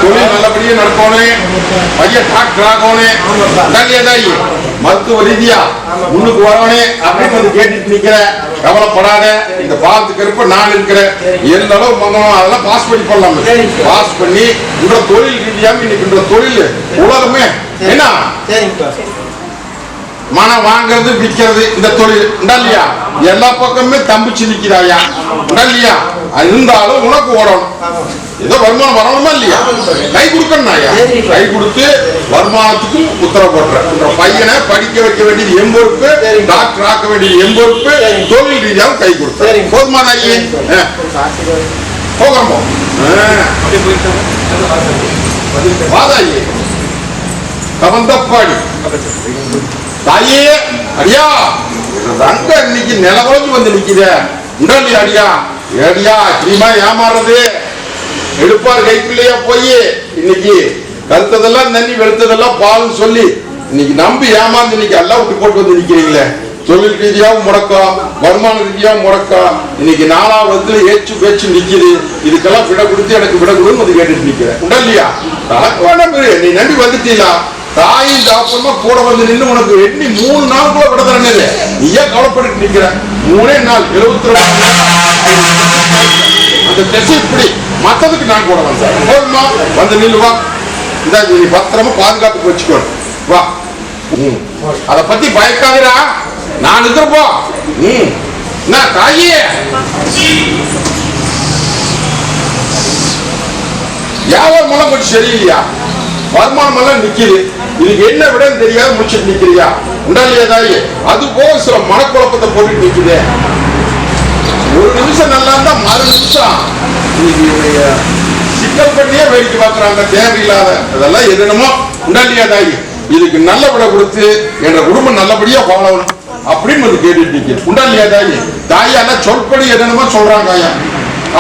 தொழில் நல்லபடியா நடக்கணும், பையன் டாக்டர் ஆகணும், மருத்துவ ரீதியா முன்னுக்கு வரணும் அப்படின்னு வந்து கேட்டுட்டு நிக்கிற. கவலைப்படாத, இந்த பாலத்துக்கு இருப்ப நான் இருக்கிறேன். எந்த அளவு மங்கணும் அதெல்லாம் பாஸ் பண்ணி போடலாம். பாஸ் பண்ணி இந்த தொழில் ரீதியா இன்னைக்கு தொழில் உலகமே என்ன மனம் வாங்குறது விற்கிறது இந்த தொழில் இல்லையா, எல்லா பக்கமே தம்பிச்சு நிக்கிறாயா இல்லையா. இருந்தாலும் உனக்கு ஓடணும், ஏதோ வருமானம் வரணுமா இல்லையா, கை கொடுக்கணும். கை கொடுத்து வருமானத்துக்கும் உத்தரவு போடுற. பையனை படிக்க வைக்க வேண்டியது என் பொறுப்பு, டாக்டர் ஆக்க வேண்டியது என் பொறுப்பு, தொழில் ரீதியாகவும் கை கொடுத்த போதுமா தாயி. போகிறோம் வாதாயி கவந்தப்பாடி தாயே. அடியா தங்க இன்னைக்கு நிலவரஞ்சு வந்து நிக்கிற உடனே அடியா ஏடியா கிரீமா ஏமாறுறது எடுப்பார் கைக்குள்ளையா போய் இன்னைக்கு கருத்ததெல்லாம் தண்ணி வெளுத்ததெல்லாம் பால்னு சொல்லி இன்னைக்கு நம்பி ஏமாந்து இன்னைக்கு எல்லாம் விட்டு போட்டு வந்து நிக்கிறீங்களே. தொழில் ரீதியாகவும் முடக்கம், வருமான ரீதியாகவும் முடக்கம். இன்னைக்கு 4வது ஏச்சு பேச்சு நிக்குது. இதுக்கெல்லாம் விட கொடுத்து எனக்கு விட கொடுன்னு வந்து கேட்டுட்டு நிக்கிறேன் உடல்லையா. தனக்கு வேண்டாம், நீ நம்பி வந்துட்டீங்களா. தாயும் தாப்பமா கூட வந்து நின்று உனக்கு எண்ணி 3 நாளுக்குள்ள விட தரணும். நீ ஏன் கவலைப்பட்டு நிக்கிற? 3 நாள் 72 அந்த திசை இப்படி மத்ததுக்கு நான் கூட வந்தேன். போதுமா வந்து நில்லுவா. இந்த நீ பத்திரமா பாதுகாப்பு வச்சுக்கணும் வா. அத பத்தி பயக்காதரா, நான் இருக்கிறப்போ. என்ன தாயே வியாபாரம் எல்லாம் கொஞ்சம் சரியில்லையா, வருமானம் எல்லாம் நிக்குது. இதுக்கு என்ன விடன்னு தெரியாது முடிச்சுட்டு நிக்கிறியா உண்டாலியா தாயே. அது போக சில மனக்குழப்பத்தை போட்டு நிக்குது. ஒரு நிமிஷம் நல்லா இருந்தா மறு நிமிஷம் சிக்கல் பண்ணியே வேடிக்கை பார்க்கறாங்க தேவையில்லாத. அதெல்லாம் என்னமோ உண்டாலியா தாயே. இதுக்கு நல்ல விட கொடுத்து என்ற குடும்பம் நல்லபடியா வாழணும் அப்படின்னு வந்து கேட்டுட்டு நிற்கிறது உண்டாலியா தாயே. தாயால சொற்படி என்னமோ சொல்றாங்க ஐயா.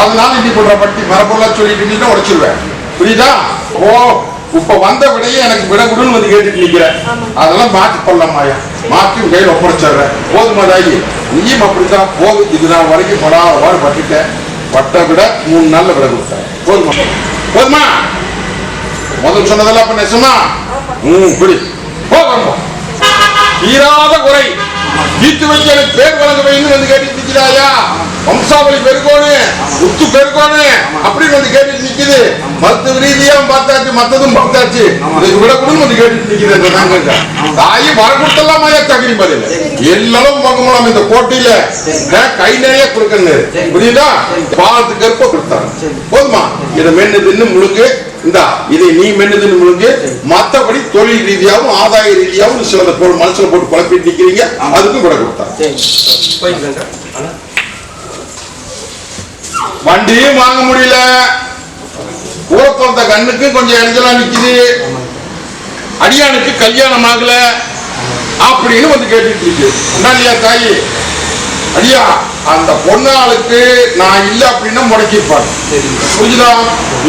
அதனால இன்னைக்கு பண்ற பட்டி மரபொருளா சொல்லிட்டு உடைச்சிருவேன். புரியுதா? ஓ இப்ப வந்த விடையே எனக்கு விட கொடுன்னு வந்து கேட்டுட்டு நிக்கிறேன். அதெல்லாம் மாற்றி கொள்ளமாயா, மாற்றி கையில் ஒப்படைச்சிடுறேன். போதுமா தாயி, நீயும் அப்படித்தான் போது. இது நான் வரைக்கும் படாத பட்டுட்டேன். பட்ட விட 3 நாள்ல விட கொடுத்தேன். போதுமா போதுமா? முதல் சொன்னதெல்லாம் அப்ப நெசமா? புரி போகணும். தீராத குறை தீர்த்து வச்சு எனக்கு பேர் வழங்க வைன்னு வந்து கேட்டுட்டு நிக்கிறாயா. வம்சாவளி பெருக்கோனு உத்து பெருக்கோனு அப்படின்னு வந்து கேட்டுட்டு நிக்குது. மருத்துவ ரீதியாவும் பார்த்தாச்சு, மத்ததும் பார்த்தாச்சு. இதுக்கு விட கூட வந்து கேட்டுட்டு நிக்கிறது. தாயி வரக்கூட்டெல்லாம் தகுதி பதில் எல்லாரும் பார்க்க இந்த போட்டியில கை நிறைய கொடுக்கணும். புரியுதா? பாலத்துக்கு இருப்ப கொடுத்தாங்க. போதுமா? இதை மென்னு தின்னு முழுக்கு இந்தா, இதை நீ மென்னு தின்னு முழுக்கு. மற்றபடி தொழில் ரீதியாகவும் ஆதாய ரீதியாகவும் சில பொருள் மனசுல போட்டு குழப்பிட்டு நிக்கிறீங்க. அதுக்கும் விட கொடுத்தாங்க. வண்டியும் வாங்க முடியல, கூட பிறந்த கண்ணுக்கு கொஞ்சம் இடத்துல நிக்குது. அடியானுக்கு கல்யாணம் ஆகல அப்படின்னு வந்து கேட்டுட்டு இருக்கு. இல்லையா தாயி? அடியா அந்த பொண்ணாளுக்கு நான் இல்ல அப்படின்னா முடக்கிருப்பாங்க. புரிஞ்சுதா?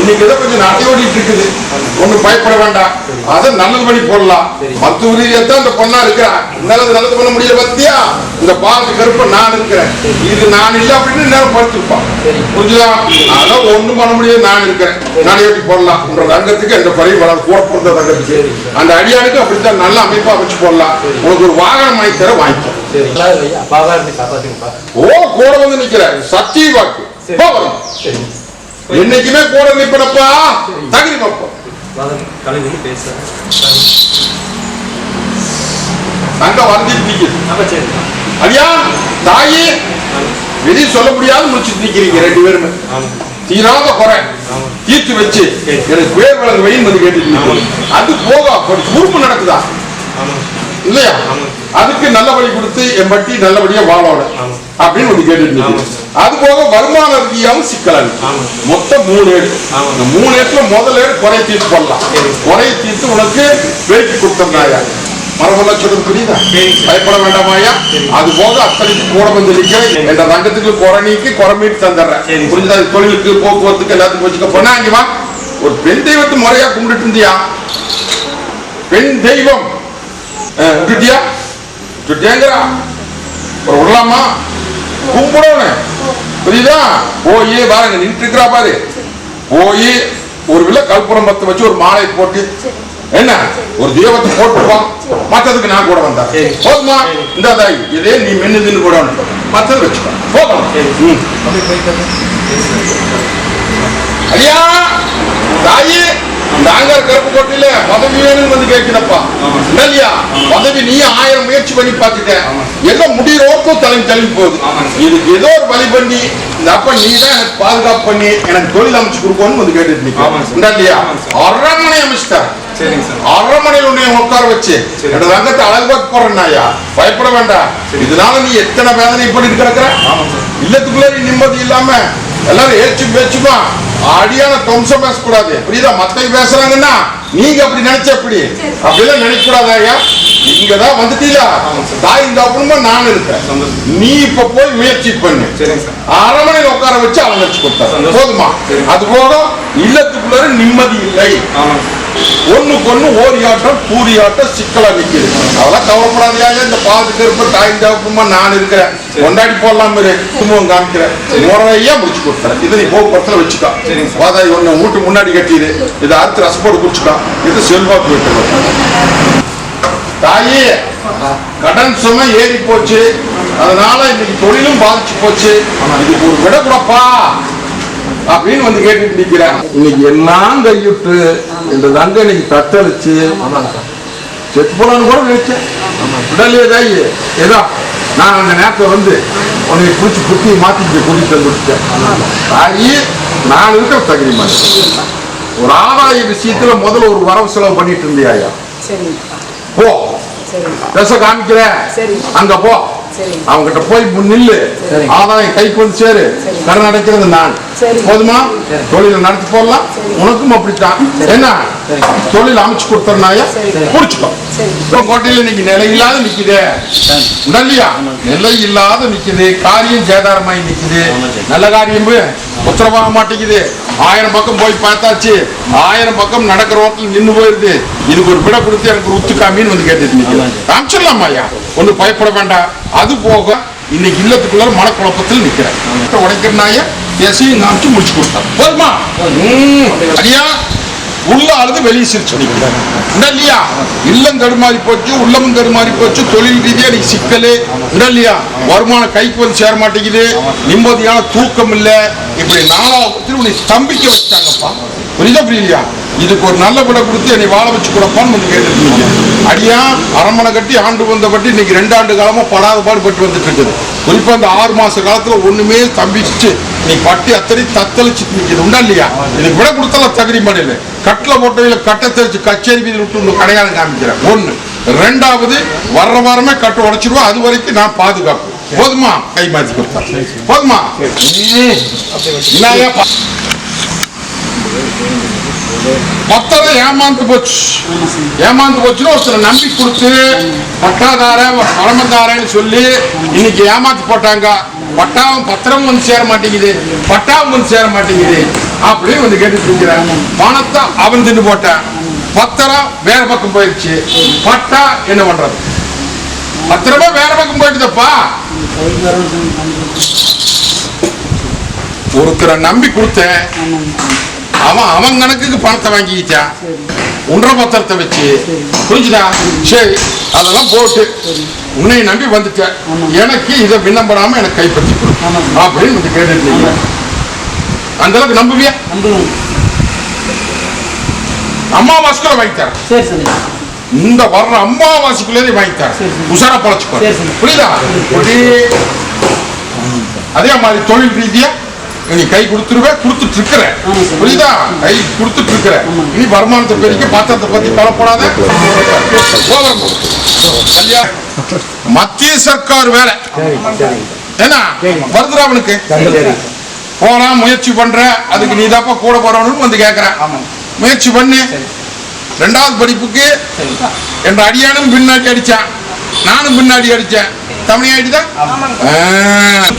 இன்னைக்கு ஏதோ கொஞ்சம் நடையோடிட்டு இருக்குது, ஒண்ணு பயப்பட வேண்டாம். அதை நல்லது பண்ணி போடலாம். மருத்துவ ரீதியத்தான் அந்த பொண்ணா இருக்கிறேன். நல்லது பண்ண முடியல பத்தியா? இந்த பாலத்து கருப்ப நான் இருக்கிறேன். இது நான் இல்ல அப்படின்னு நேரம் படுத்திருப்பான். புரிஞ்சுதா? அதான் ஒண்ணும் பண்ண முடியாது, நான் இருக்கிறேன். நடையோட்டி போடலாம். ரங்கத்துக்கு எந்த குறையும் வராது. கூட பிறந்த ரங்கத்துக்கு அந்த அடியானுக்கு அப்படித்தான் நல்ல அமைப்பா வச்சு போடலாம். உனக்கு ஒரு வாகனம் வாங்கி தர வாங்கிக்க. ஓ கூட வந்து நிக்கிற சத்திய வாக்கு என்னைக்குமே கூட நிற்பனப்பா. தகுதி பார்ப்போம். அங்க வந்துட்டு நிக்குது. ஐயா தாயி வெளியே சொல்ல முடியாது முடிச்சுட்டு நிக்கிறீங்க 2 பேருமே. தீராத குறை தீர்த்து வச்சு எனக்கு பேர் வழங்க வைன்னு வந்து கேட்டு அது போக உறுப்பு நடக்குதா இல்லையா? அதுக்கு நல்ல வழி கொடுத்து என் பட்டி நல்லபடியா வாழோட அப்படின்னு வந்து கேட்டு அது போக வருமான ரீதியாகவும் சிக்கல். மொத்தம் 3 ஏடு. இந்த 3 ஏட்டுல முதல் ஏடு குறை தீர்த்து போடலாம். குறையை தீர்த்து உனக்கு பெருக்கி கொடுத்தா மரபெல்லாம் சொல்றது புரியுதா? பயப்பட வேண்டாமாயா. அது போக அத்தனைக்கு கூட வந்து நிற்கிறேன். என்ற ரங்கத்துக்கு குறை நீக்கி குறை மீட்டு தந்துடுறேன். புரிஞ்சுதா? தொழிலுக்கு போக்குவரத்துக்கு எல்லாத்துக்கும் வச்சுக்க போனா இங்க வா. ஒரு பெண் தெய்வத்தை முறையா கும்பிட்டு இருந்தியா? பெண் தெய்வம் விட்டுட்டியா? விட்டுட்டேங்கிறா ஒரு விடலாமா? கும்பிடணும். புரியுதா? போய் பாருங்க நின்று இருக்கிறா பாரு. போய் ஒரு விலை கற்பூரம் பத்து வச்சு ஒரு மாலை போட்டு என்ன ஒரு தீபத்தை போட்டுப்பா, மற்றதுக்கு நான் கூட வந்தா போதுமா? இந்த தாய் இதே நீ மென்னு கூட மற்றது வச்சுக்கோ போகலாம். ஐயா தாயி நாங்கர் கருப்பு கோட்டையில பதவி வேணும்னு வந்து கேட்கிறப்பா இல்லையா? பதவி நீ 1000 முயற்சி பண்ணி பார்த்துட்ட, எல்லாம் முடியறோக்கும் தலைமை போகுது. இதுக்கு ஏதோ ஒரு வழி பண்ணி இந்த அப்ப நீ தான் எனக்கு பாதுகாப்பு பண்ணி எனக்கு தொழில் அமைச்சு கொடுக்கணும்னு வந்து கேட்டுட்டு இல்லையா? அரண்மனை அமைச்சுட்டார். அரண்மனையில் உன்னை உட்கார வச்சு என்னோட ரங்கத்தை அழகு பார்க்க போறேன்னாயா, பயப்பட வேண்டாம். இதனால நீ எத்தனை வேதனை பண்ணிட்டு கிடக்குற, இல்லத்துக்குள்ள நீ நிம்மதி இல்லாம எல்லாரும் ஏச்சு பேச்சுமா அடியான தொம்சம் பேசக்கூடாது, புரியுதா? மத்தவங்க பேசுறாங்கன்னா நீங்க அப்படி நினைச்ச எப்படி அப்படிலாம் நினைக்க கூடாது ஐயா. இங்கதான் வந்துட்டீங்களா தாய் இந்த அப்புறமா நான் இருக்கேன். நீ இப்ப போய் முயற்சி பண்ணு, அரண்மனையில் உட்கார வச்சு அவங்க வச்சு கொடுத்தா போதுமா? அது போக இல்லத்துக்குள்ள நிம்மதி இல்லை, ஒண்ணுக்கு ஒண்ணு ஓரியாட்டம் பூரியாட்டம் சிக்கலா நிக்குது. அதெல்லாம் கவலைப்படாதையா, இந்த பாதுக்கு இருப்ப தாய் தகப்பமா நான் இருக்கிறேன், கொண்டாடி போடலாம் குடும்பம் காமிக்கிறேன், முறையா முடிச்சு கொடுத்துறேன். இதை நீ போக்குவரத்துல வச்சுக்கா. வாதாய் ஒண்ணு வீட்டு முன்னாடி கட்டிடு, இதை அறுத்து ரசப்போடு குடிச்சுக்கா. இது செல்வா போயிட்டு தாயே கடன் சுமை ஏறி போச்சு, அதனால இன்னைக்கு தொழிலும் பாதிச்சு போச்சு, இதுக்கு ஒரு விட கூடப்பா அப்படின்னு வந்து கேட்டுட்டு நிக்கிறேன். இன்னைக்கு எல்லாம் கைவிட்டு இந்த தங்க இன்னைக்கு தத்தளிச்சு செத்து போலான்னு கூட நினைச்சேன். உடலே தாய் ஏதோ நான் அந்த நேரத்தை வந்து உன்னை பிடிச்சி குத்தி மாத்திட்டு கூட்டிட்டு வந்துட்டேன். தாயி நான் இருக்கிற தகுதி மாதிரி ஒரு ஆதாய விஷயத்துல முதல்ல ஒரு வரவு செலவு பண்ணிட்டு இருந்தியாயா, போ பேச காமிக்கிற அங்க போ, அவங்கிட்ட போய் நில்லு, ஆதாயம் கைக்கு வந்து சேரு, கடன் அடைக்கிறது நான் போதுமா? தொழில நடத்தி போடலாம். உனக்கும் அப்படித்தான் என்ன தொழில் அமைச்சு கொடுத்தனாயா புடிச்சுக்கோ. கோட்டையில இன்னைக்கு நிலை இல்லாத நிக்குது இல்லையா? நிலை இல்லாத நிக்குது, காரியம் சேதாரமாயி நிக்குது, நல்ல காரியம் உத்தரவாக மாட்டேங்குது. 1000 பக்கம் போய் பார்த்தாச்சு, 1000 பக்கம் நடக்கிற ஓட்டல் நின்று போயிருது. இதுக்கு ஒரு விட கொடுத்து எனக்கு ஒரு உத்துக்காமின்னு வந்து கேட்டுட்டு நிற்கிறேன். காமிச்சிடலாமா ஐயா, ஒன்றும் பயப்பட வேண்டாம். அது போக இன்னைக்கு இல்லத்துக்குள்ள மனக்குழப்பத்தில் நிற்கிறேன். உடைக்கிறனாய பேசியும் காமிச்சு முடிச்சு கொடுத்தாரு போதுமா? ஐயா உள்ள அழுது வெளியே சிரிச்சு இல்லையா? இல்லம் தடுமாறி போச்சு, உள்ளமும் தடுமாறி போச்சு, தொழில் ரீதியா நீ சிக்கலு இல்லையா? வருமானம் கைக்கு வந்து சேர மாட்டேங்குது, நிம்மதியான தூக்கம் இல்ல, இப்படி 4வது உன்னை ஸ்தம்பிக்க வச்சாங்கப்பா. புரியுதா புரியலையா? இதுக்கு ஒரு நல்ல விட கொடுத்து என்னை வாழ வச்சு கொடுப்பான்னு வந்து கேட்டுருக்கீங்க. அடியா அரண்மனை கட்டி ஆண்டு வந்த பட்டி இன்னைக்கு 2 ஆண்டு காலமா படாத பாடுபட்டு வந்துட்டு இருக்குது. குறிப்பா இந்த 6 மாச காலத்துல ஒண்ணுமே ஸ்தம்பிச்சு நீ பட்டி அத்தனை தத்தளிச்சு நிற்கிறது உண்டா இல்லையா? இதுக்கு விட கொடுத்தாலும் தகுதி மாடல கட்டில போட்டவையில கட்டை தெரிச்சு கச்சேரி வீதியில் விட்டு கடையாளம் காமிக்கிறேன். 1. 2வது வர்ற வாரமே கட்டை உடைச்சிருவோம், அது வரைக்கும் நான் பாதுகாப்பு போதுமா? கை மாத்தி கொடுத்தா போதுமா? மொத்தம் ஏமாந்து போச்சுன்னு ஒருத்தரை நம்பி கொடுத்து பட்டாதார பரமதாரன்னு சொல்லி இன்னைக்கு ஏமாத்தி போட்டாங்க. பட்டாவும் பத்திரமும் வந்து சேர மாட்டேங்குது, பட்டாவும் வந்து சேர மாட்டேங்குது அப்படின்னு வந்து கேட்டுட்டு இருக்கிறேன். பணத்தை அவன் தின்னு போட்டான், பத்திரம் வேற பக்கம் போயிடுச்சு, பட்டா என்ன பண்றது? பத்திரமே வேற பக்கம் போயிட்டுதப்பா. ஒருத்தரை நம்பி கொடுத்தேன், அவன் கணக்குக்கு பணத்தை வாங்கிக்கிட்டான், 1.5 பத்திரத்தை வச்சு புரிஞ்சுதா? சரி அதெல்லாம் போட்டு உன்னை நம்பி வந்துட்டேன், எனக்கு இதை விண்ணப்படாம எனக்கு கைப்பற்றி கொடு அப்படின்னு வந்து கேட்டுருந்தீங்க. அந்த அளவுக்கு நம்புவியா? அம்மாவாசைக்குள்ள வாங்கிட்டார், இந்த வர்ற அம்மாவாசைக்குள்ளே வாங்கிட்டார், உசாரா பழச்சுக்கோ புரியுதா? அதே மாதிரி தொழில் ரீதியா நீ கை கொடுத்துருவேன், கொடுத்துட்டு இருக்கிற புரியுதா? கை கொடுத்துட்டு இருக்கிற நீ வருமானத்தை பெருக்க பாத்திரத்தை பத்தி கவலைப்படாத. மத்திய சர்க்கார் வேலை என்ன வருதுரா அவனுக்கு, போறான் முயற்சி பண்ற, அதுக்கு நீ தாப்பா கூட போறவனு வந்து கேட்கற. முயற்சி பண்ணு. 2வது படிப்புக்கு என்ற அடியானும் பின்னாடி அடிச்சான், நானும் பின்னாடி அடிச்சேன், தமிழ் ஆயிடுதா?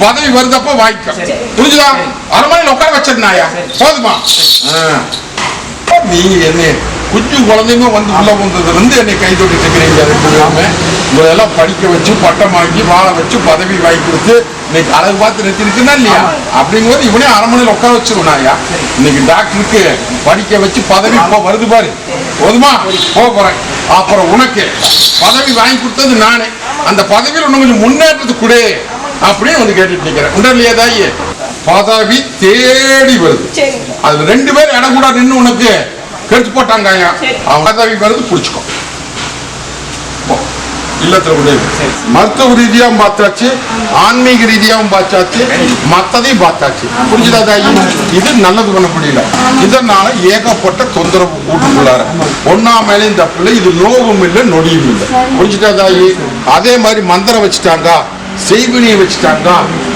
பதவி வருதப்ப வாய்க்க புரிஞ்சுதா? அரண்மனையில் உட்கார வச்சிருந்தாயா போதுமா? நீ என்ன குஞ்சு குழந்தைங்க வந்து உள்ள வந்ததுல இருந்து என்னை கை தொட்டு இருக்கிறீங்க. 2 பேருமே உங்களெல்லாம் படிக்க வச்சு பட்டம் வாங்கி வாழ வச்சு பதவி வாங்கி கொடுத்து இன்னைக்கு அழகு பார்த்து நிறுத்திருக்குன்னா இல்லையா அப்படிங்கும்போது இவனே அரை மணியில் உட்கார வச்சிருவனாயா. இன்னைக்கு டாக்டருக்கு படிக்க வச்சு பதவி வருது பாரு, போதுமா போறேன். அப்புறம் உனக்கு பதவி வாங்கி கொடுத்தது நானே, அந்த பதவியில் இன்னும் கொஞ்சம் முன்னேற்றத்துக்கு கூட அப்படின்னு வந்து கேட்டுட்டு நிக்கிறேன். உண்டா இல்லையா தாயி? பதவி தேடி வருது, அது 2 பேர் இடம் கூட நின்று உனக்கு கெடுத்து போட்டாங்க. பதவி வருது, பிடிச்சுக்கோ. இல்லத்துல மருத்துவ ரீதியாவும் பார்த்தாச்சு, ஆன்மீக ரீதியாவும் பார்த்தாச்சு, மத்ததையும் பார்த்தாச்சு. புரிஞ்சுதா தாயி? இது நல்லது பண்ண முடியல, இதனால ஏகப்பட்ட தொந்தரவு கூட்டுக்குள்ளார. ஒன்னாமேலே இந்த பிள்ளை இது நோவும் இல்லை நொடியும் இல்லை. புரிஞ்சுதா தாயி? அதே மாதிரி மந்திரம் வச்சுட்டாங்க, செய்வினியை வச்சுட்டாங்க,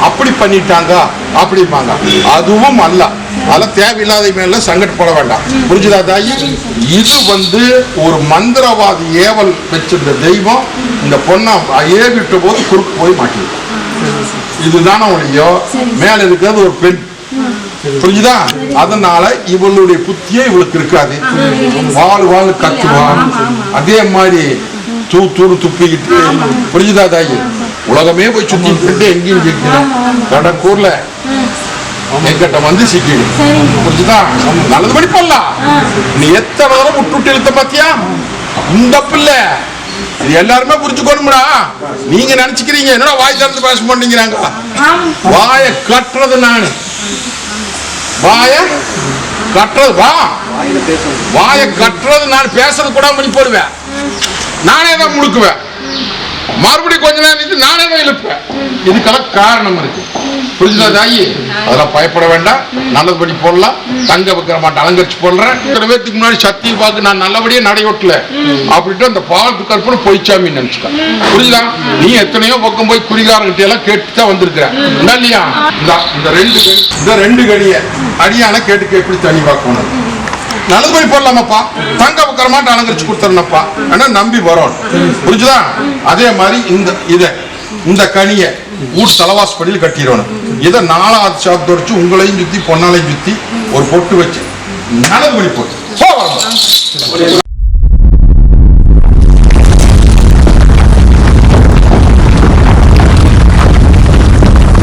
அப்படி பண்ணிட்டாங்க அப்படிம்பாங்க. அதுவும் அல்ல, அதெல்லாம் தேவையில்லாத மேல சங்கடப்பட வேண்டாம். புரிஞ்சுதா தாயி? இது வந்து ஒரு மந்திரவாதி ஏவல் வச்சிருந்த தெய்வம் இந்த பொண்ணை ஏவிட்ட போது குறுக்கு போய் மாட்டிடும். இதுதான ஒழியோ மேல இருக்கிறது ஒரு பெண். புரிஞ்சுதா? அதனால இவளுடைய புத்தியே இவளுக்கு இருக்காது. வாழ் கத்துவான், அதே மாதிரி தூரு துப்பிக்கிட்டு. புரிஞ்சுதா தாயி? உலகமே போய் சுத்திட்டு எங்கேயும் கேட்கிறேன், கடற்கூர்ல என்கிட்ட வந்து சிக்கிடு. புரிஞ்சுதா? நல்லது படி பண்ணலாம். நீ எத்தனை தடவை விட்டு இழுத்த பாத்தியா? இந்த பிள்ளை இது எல்லாருமே புரிஞ்சுக்கணும்டா. நீங்க நினைச்சுக்கிறீங்க என்னடா வாய் திறந்து பேச மாட்டேங்கிறாங்க. வாய கட்டுறது நானு, வாய கட்டுறது வாய கட்டுறது நான். பேசுறது கூட பண்ணி போடுவேன், நானே தான் முழுக்குவேன். மறுபடியும் கொஞ்ச நேரம் நானே தான் இழுப்பேன். இதுக்கெல்லாம் காரணம் இருக்கு. புரிஞ்சுதா தாயி? அதெல்லாம் பயப்பட வேண்டாம், நல்லபடி போடலாம். தங்க வைக்கிற மாட்டேன், அலங்கரிச்சு போடுறேன். இத்தனை பேருக்கு முன்னாடி சத்திய பார்த்து நான் நல்லபடியே நடையோட்டல அப்படின்ட்டு அந்த பாலத்து கற்பனை பொய்ச்சாமின்னு நினைச்சுக்க. புரியுதா? நீ எத்தனையோ பக்கம் போய் குறிகாரங்கிட்ட எல்லாம் கேட்டுதான் வந்திருக்கிற இல்லையா? இந்த ரெண்டு கடிய அடியான கேட்டுக்கு எப்படி தண்ணி பார்க்கணும், நல்லபடி போடலாமாப்பா, தங்க வைக்கிற மாட்டேன் அலங்கரிச்சு கொடுத்துறேன்ப்பா ஆனா நம்பி வரும். புரிஞ்சுதா? அதே மாதிரி இந்த கனியை ஊர் தலவாஸ் படியில் கட்டிடணும். இதை 4வது சாப்பிட்டு வச்சு உங்களையும் சுத்தி பொன்னாலையும் சுத்தி ஒரு பொட்டு வச்சு நல்லது பண்ணி போட்டு